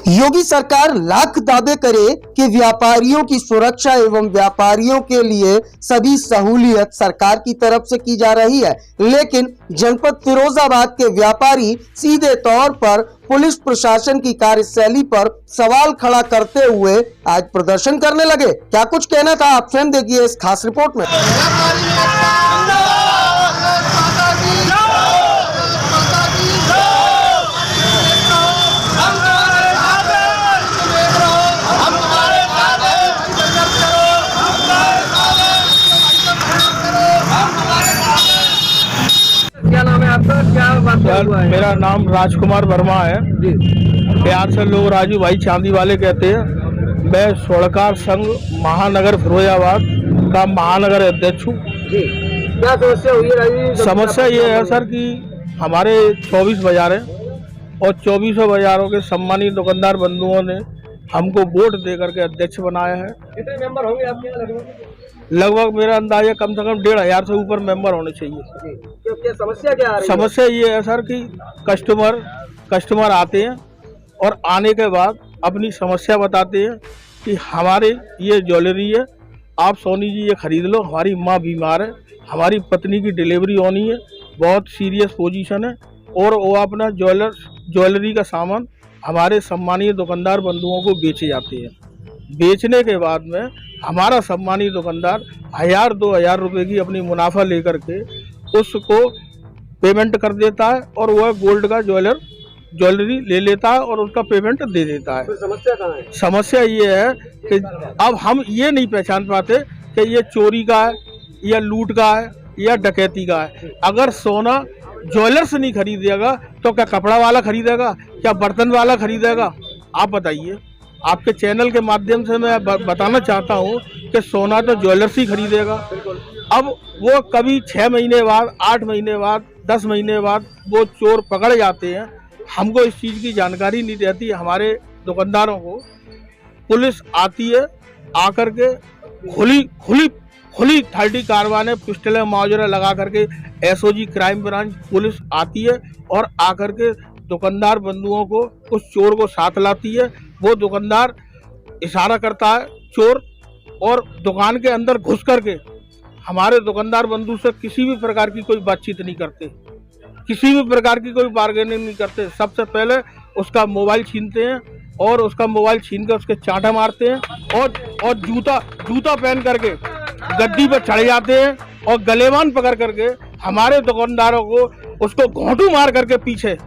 योगी सरकार लाख दावे करे कि व्यापारियों की सुरक्षा एवं व्यापारियों के लिए सभी सहूलियत सरकार की तरफ से की जा रही है, लेकिन जनपद फिरोजाबाद के व्यापारी सीधे तौर पर पुलिस प्रशासन की कार्यशैली पर सवाल खड़ा करते हुए आज प्रदर्शन करने लगे। क्या कुछ कहना था, आप स्वयं देखिए इस खास रिपोर्ट में। क्या नाम है आपका? क्या बात हुआ है? मेरा नाम राजकुमार वर्मा है। प्यार से लोग राजू भाई चांदी वाले कहते हैं। मैं स्वर्णकार संघ महानगर फिरोजाबाद का महानगर अध्यक्ष हूँ। क्या समस्या हुई है राजू? समस्या ये है सर कि हमारे 24 बाजार हैं और 24 बाजारों के सम्मानित दुकानदार बंधुओं ने हमको वोट दे करके अध्यक्ष बनाया है। कितने मेंबर होंगे आपके यहाँ लगभग? लगभग मेरा अंदाजा कम से कम 1500 से ऊपर मेंबर होने चाहिए। क्या समस्या क्या आ रही है? समस्या ये है सर कि कस्टमर आते हैं और आने के बाद अपनी समस्या बताते हैं कि हमारे ये ज्वेलरी है, आप सोनी जी ये खरीद लो, हमारी माँ बीमार है, हमारी पत्नी की डिलीवरी होनी है, बहुत सीरियस पोजीशन है, और वो अपना ज्वेलरी का सामान हमारे सम्मानीय दुकानदार बंधुओं को बेचे जाते हैं। बेचने के बाद में हमारा सम्मानित दुकानदार 1000-2000 रुपए की अपनी मुनाफा लेकर के उसको पेमेंट कर देता है और वह गोल्ड का ज्वेलरी ले लेता है और उसका पेमेंट दे देता है। तो समस्या कहाँ है? समस्या ये है कि अब हम ये नहीं पहचान पाते कि ये चोरी का है या लूट का है या डकैती का है। अगर सोना ज्वेलर से नहीं खरीदेगा तो क्या कपड़ा वाला खरीदेगा, क्या बर्तन वाला खरीदेगा? आप बताइए। आपके चैनल के माध्यम से मैं बताना चाहता हूँ कि सोना तो ज्वेलर से ही खरीदेगा। अब वो कभी 6 महीने बाद, 8 महीने बाद, 10 महीने बाद वो चोर पकड़ जाते हैं। हमको इस चीज़ की जानकारी नहीं रहती। हमारे दुकानदारों को पुलिस आती है, आकर के खुली 30 कारवाने पिस्टलें मौजूदा लगा करके SOG क्राइम ब्रांच पुलिस आती है और आकर के दुकानदार बंधुओं को उस चोर को साथ लाती है। वो दुकानदार इशारा करता है चोर, और दुकान के अंदर घुस करके हमारे दुकानदार बंधु से किसी भी प्रकार की कोई बातचीत नहीं करते, किसी भी प्रकार की कोई बार्गेनिंग नहीं करते। सबसे पहले उसका मोबाइल छीनते हैं और उसका मोबाइल छीन कर उसके चांटा मारते हैं और जूता पहन करके गद्दी पर चढ़ जाते हैं और गलेबान पकड़ करके हमारे दुकानदारों को उसको घोंटू मार करके पीछे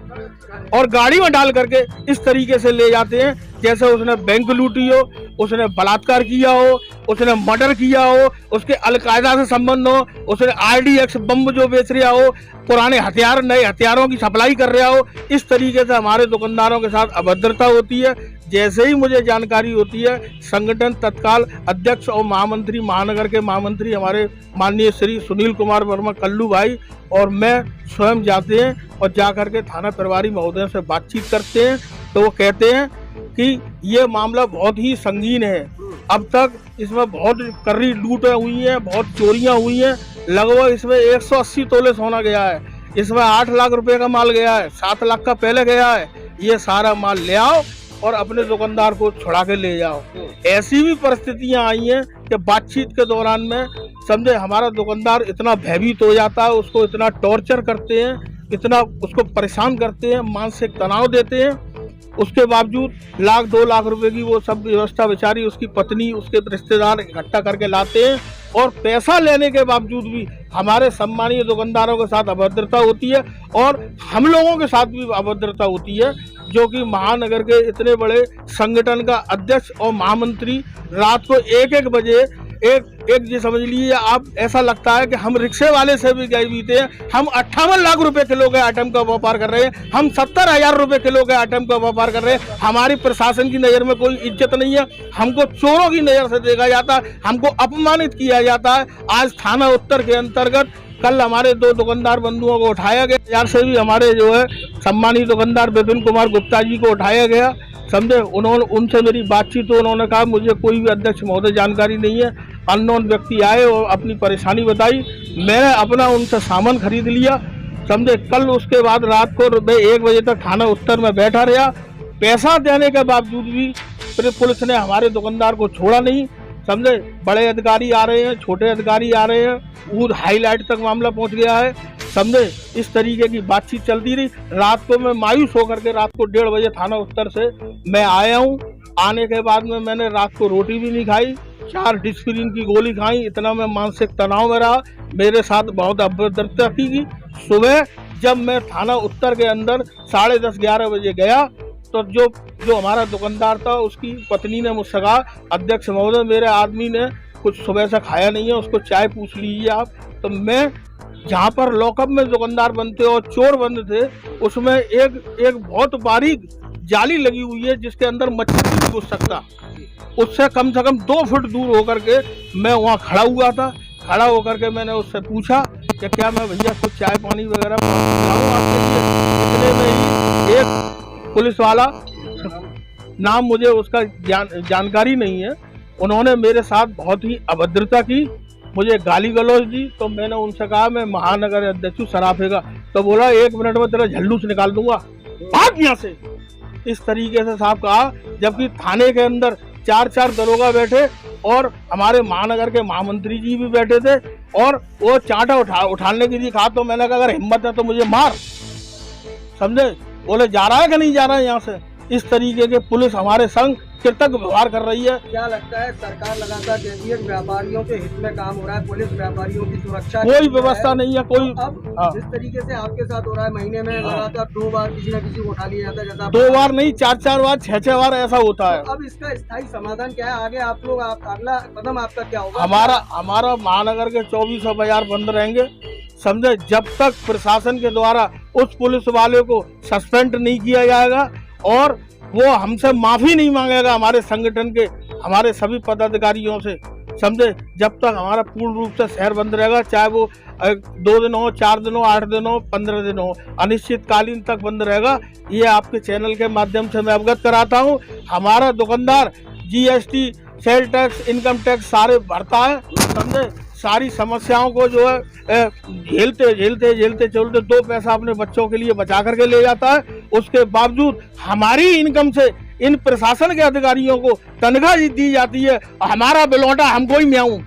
और गाड़ी में डाल करके इस तरीके से ले जाते हैं जैसे उसने बैंक लूटी हो, उसने बलात्कार किया हो, उसने मर्डर किया हो, उसके अलकायदा से संबंध हो, उसने RDX बम जो बेच रहा हो, पुराने हथियार नए हथियारों की सप्लाई कर रहा हो। इस तरीके से हमारे दुकानदारों के साथ अभद्रता होती है। जैसे ही मुझे जानकारी होती है, संगठन तत्काल अध्यक्ष और महामंत्री, महानगर के महामंत्री हमारे माननीय श्री सुनील कुमार वर्मा कल्लू भाई और मैं स्वयं जाते हैं और जा करके थाना प्रभारी महोदय से बातचीत करते हैं। तो वो कहते हैं कि ये मामला बहुत ही संगीन है, अब तक इसमें बहुत कर्री लूटें हुई हैं, बहुत चोरियां हुई हैं, लगभग इसमें 180 तोले सोना गया है, इसमें 8 लाख रुपए का माल गया है, 7 लाख का पहले गया है। ये सारा माल ले आओ और अपने दुकानदार को छुड़ा के ले जाओ। ऐसी भी परिस्थितियां आई हैं कि बातचीत के दौरान में समझे हमारा दुकानदार इतना भयभीत हो जाता है, उसको इतना टॉर्चर करते हैं, इतना उसको परेशान करते हैं, मानसिक तनाव देते हैं। उसके बावजूद 1-2 लाख रुपए की वो सब व्यवस्था बेचारी उसकी पत्नी, उसके रिश्तेदार इकट्ठा करके लाते हैं और पैसा लेने के बावजूद भी हमारे सम्मानीय दुकानदारों के साथ अभद्रता होती है और हम लोगों के साथ भी अभद्रता होती है। जो कि महानगर के इतने बड़े संगठन का अध्यक्ष और महामंत्री रात को 1-1 बजे एक जी समझ लीजिए आप, ऐसा लगता है कि हम रिक्शे वाले से भी गए बीते हैं। हम 58 लाख रुपए किलो के आइटम का व्यापार कर रहे हैं, हम 70,000 रुपए किलो के आइटम का व्यापार कर रहे हैं। हमारी प्रशासन की नज़र में कोई इज्जत नहीं है, हमको चोरों की नज़र से देखा जाता है, हमको अपमानित किया जाता है। आज थाना उत्तर के अंतर्गत कल हमारे 2 दुकानदार बंधुओं को उठाया गया, यार से भी हमारे जो है सम्मानित दुकानदार विपिन कुमार गुप्ता जी को उठाया गया। समझे, उनसे मेरी बातचीत तो उन्होंने कहा मुझे कोई भी अध्यक्ष महोदय जानकारी नहीं है। अननोन व्यक्ति आए और अपनी परेशानी बताई, मैंने अपना उनसे सामान खरीद लिया। समझे, कल उसके बाद रात को 1 बजे तक थाना उत्तर में बैठा रहा पैसा देने के बावजूद भी फिर पुलिस ने हमारे दुकानदार को छोड़ा नहीं, समझे। बड़े अधिकारी आ रहे हैं, छोटे अधिकारी आ रहे हैं, वो हाईलाइट तक मामला पहुंच गया है, समझे। इस तरीके की बातचीत चलती रही। रात को मैं मायूस होकर के रात को 1:30 बजे थाना उत्तर से मैं आया हूँ। आने के बाद में मैंने रात को रोटी भी नहीं खाई, 4 डिस्प्रिन की गोली खाई। इतना मैं मानसिक तनाव में रहा, मेरे साथ बहुत अभद्रता की। सुबह जब मैं थाना उत्तर के अंदर 10:30-11 बजे गया तो जो हमारा दुकानदार था उसकी पत्नी ने मुझसे कहा, अध्यक्ष महोदय मेरे आदमी ने कुछ सुबह से खाया नहीं है, उसको चाय पूछ लीजिए आप। तो मैं जहाँ पर लॉकअप में दुकानदार बनते और चोर बंद थे, उसमें एक बहुत बारीक जाली लगी हुई है जिसके अंदर मच्छर नहीं घुस सकता। उससे कम से कम 2 फुट दूर होकर के मैं वहाँ खड़ा हुआ था। खड़ा होकर के मैंने उससे पूछा कि क्या मैं भैया कुछ चाय पानी वगैरह पिलाऊं आपके लिए। इतने में ही एक पुलिस वाला, नाम मुझे उसका जानकारी नहीं है, उन्होंने मेरे साथ बहुत ही अभद्रता की, मुझे गाली गलौज दी। तो मैंने उनसे कहा मैं महानगर अध्यक्ष हूँ सराफे का। तो बोला 1 मिनट में तेरा झल्लूस निकाल दूंगा, भाग यहाँ से। इस तरीके से साहब कहा, जबकि थाने के अंदर 4 दरोगा बैठे और हमारे महानगर के महामंत्री जी भी बैठे थे और वो चांटा उठाने की थी। कहा तो मैंने कहा अगर हिम्मत है तो मुझे मार, समझे। बोले जा रहा है कि नहीं जा रहा है यहाँ से। इस तरीके के पुलिस हमारे संग कृतज्ञ व्यवहार कर रही है। क्या लगता है सरकार लगातार कहती है कि व्यापारियों के हित में काम हो रहा है, पुलिस व्यापारियों की सुरक्षा कोई व्यवस्था नहीं है, कोई। अब जिस तरीके से आपके साथ हो रहा है, महीने में लगातार 2 बार किसी न किसी को उठा लिया जाता है, जैसा 2 बार नहीं 4 बार 6 बार ऐसा होता है। अब इसका स्थायी समाधान क्या है? आगे आप लोग अगला कदम आपका क्या होगा? हमारा महानगर के 24 बाजार बंद रहेंगे, समझे, जब तक प्रशासन के द्वारा उस पुलिस वाले को सस्पेंड नहीं किया जाएगा और वो हमसे माफी नहीं मांगेगा हमारे संगठन के हमारे सभी पदाधिकारियों से, समझे। जब तक हमारा पूर्ण रूप से शहर बंद रहेगा, चाहे वो 2 दिन हो, 4 दिन हो, 8 दिन हो, 15 दिन हो, अनिश्चितकालीन तक बंद रहेगा। ये आपके चैनल के माध्यम से मैं अवगत कराता हूँ। हमारा दुकानदार GST, sale tax, income tax सारे भरता है, समझे। सारी समस्याओं को जो है झेलते चलते 2 पैसा अपने बच्चों के लिए बचा करके ले जाता है। उसके बावजूद हमारी इनकम से इन प्रशासन के अधिकारियों को तनख्वाह दी जाती है, हमारा बिलौटा हमको ही म्याऊं।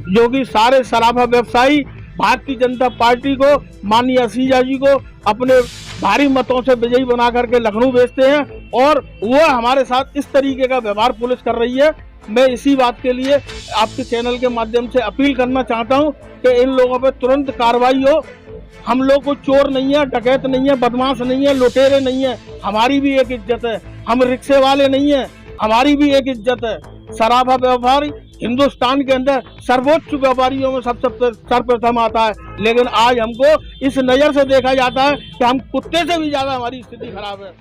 जो कि सारे सराफा व्यवसायी भारतीय जनता पार्टी को, माननीय असीजा जी को अपने भारी मतों से विजयी बना करके लखनऊ भेजते हैं और वो हमारे साथ इस तरीके का व्यवहार पुलिस कर रही है। मैं इसी बात के लिए आपके चैनल के माध्यम से अपील करना चाहता हूं कि इन लोगों पर तुरंत कार्रवाई हो। हम लोग को चोर नहीं है, डकैत नहीं है, बदमाश नहीं है, लुटेरे नहीं है, हमारी भी एक इज्जत है। हम रिक्शे वाले नहीं है, हमारी भी एक इज्जत है। सराफा व्यापारी हिंदुस्तान के अंदर सर्वोच्च व्यापारियों में सबसे सर्वप्रथम आता है, लेकिन आज हमको इस नज़र से देखा जाता है कि हम कुत्ते से भी ज़्यादा हमारी स्थिति खराब है।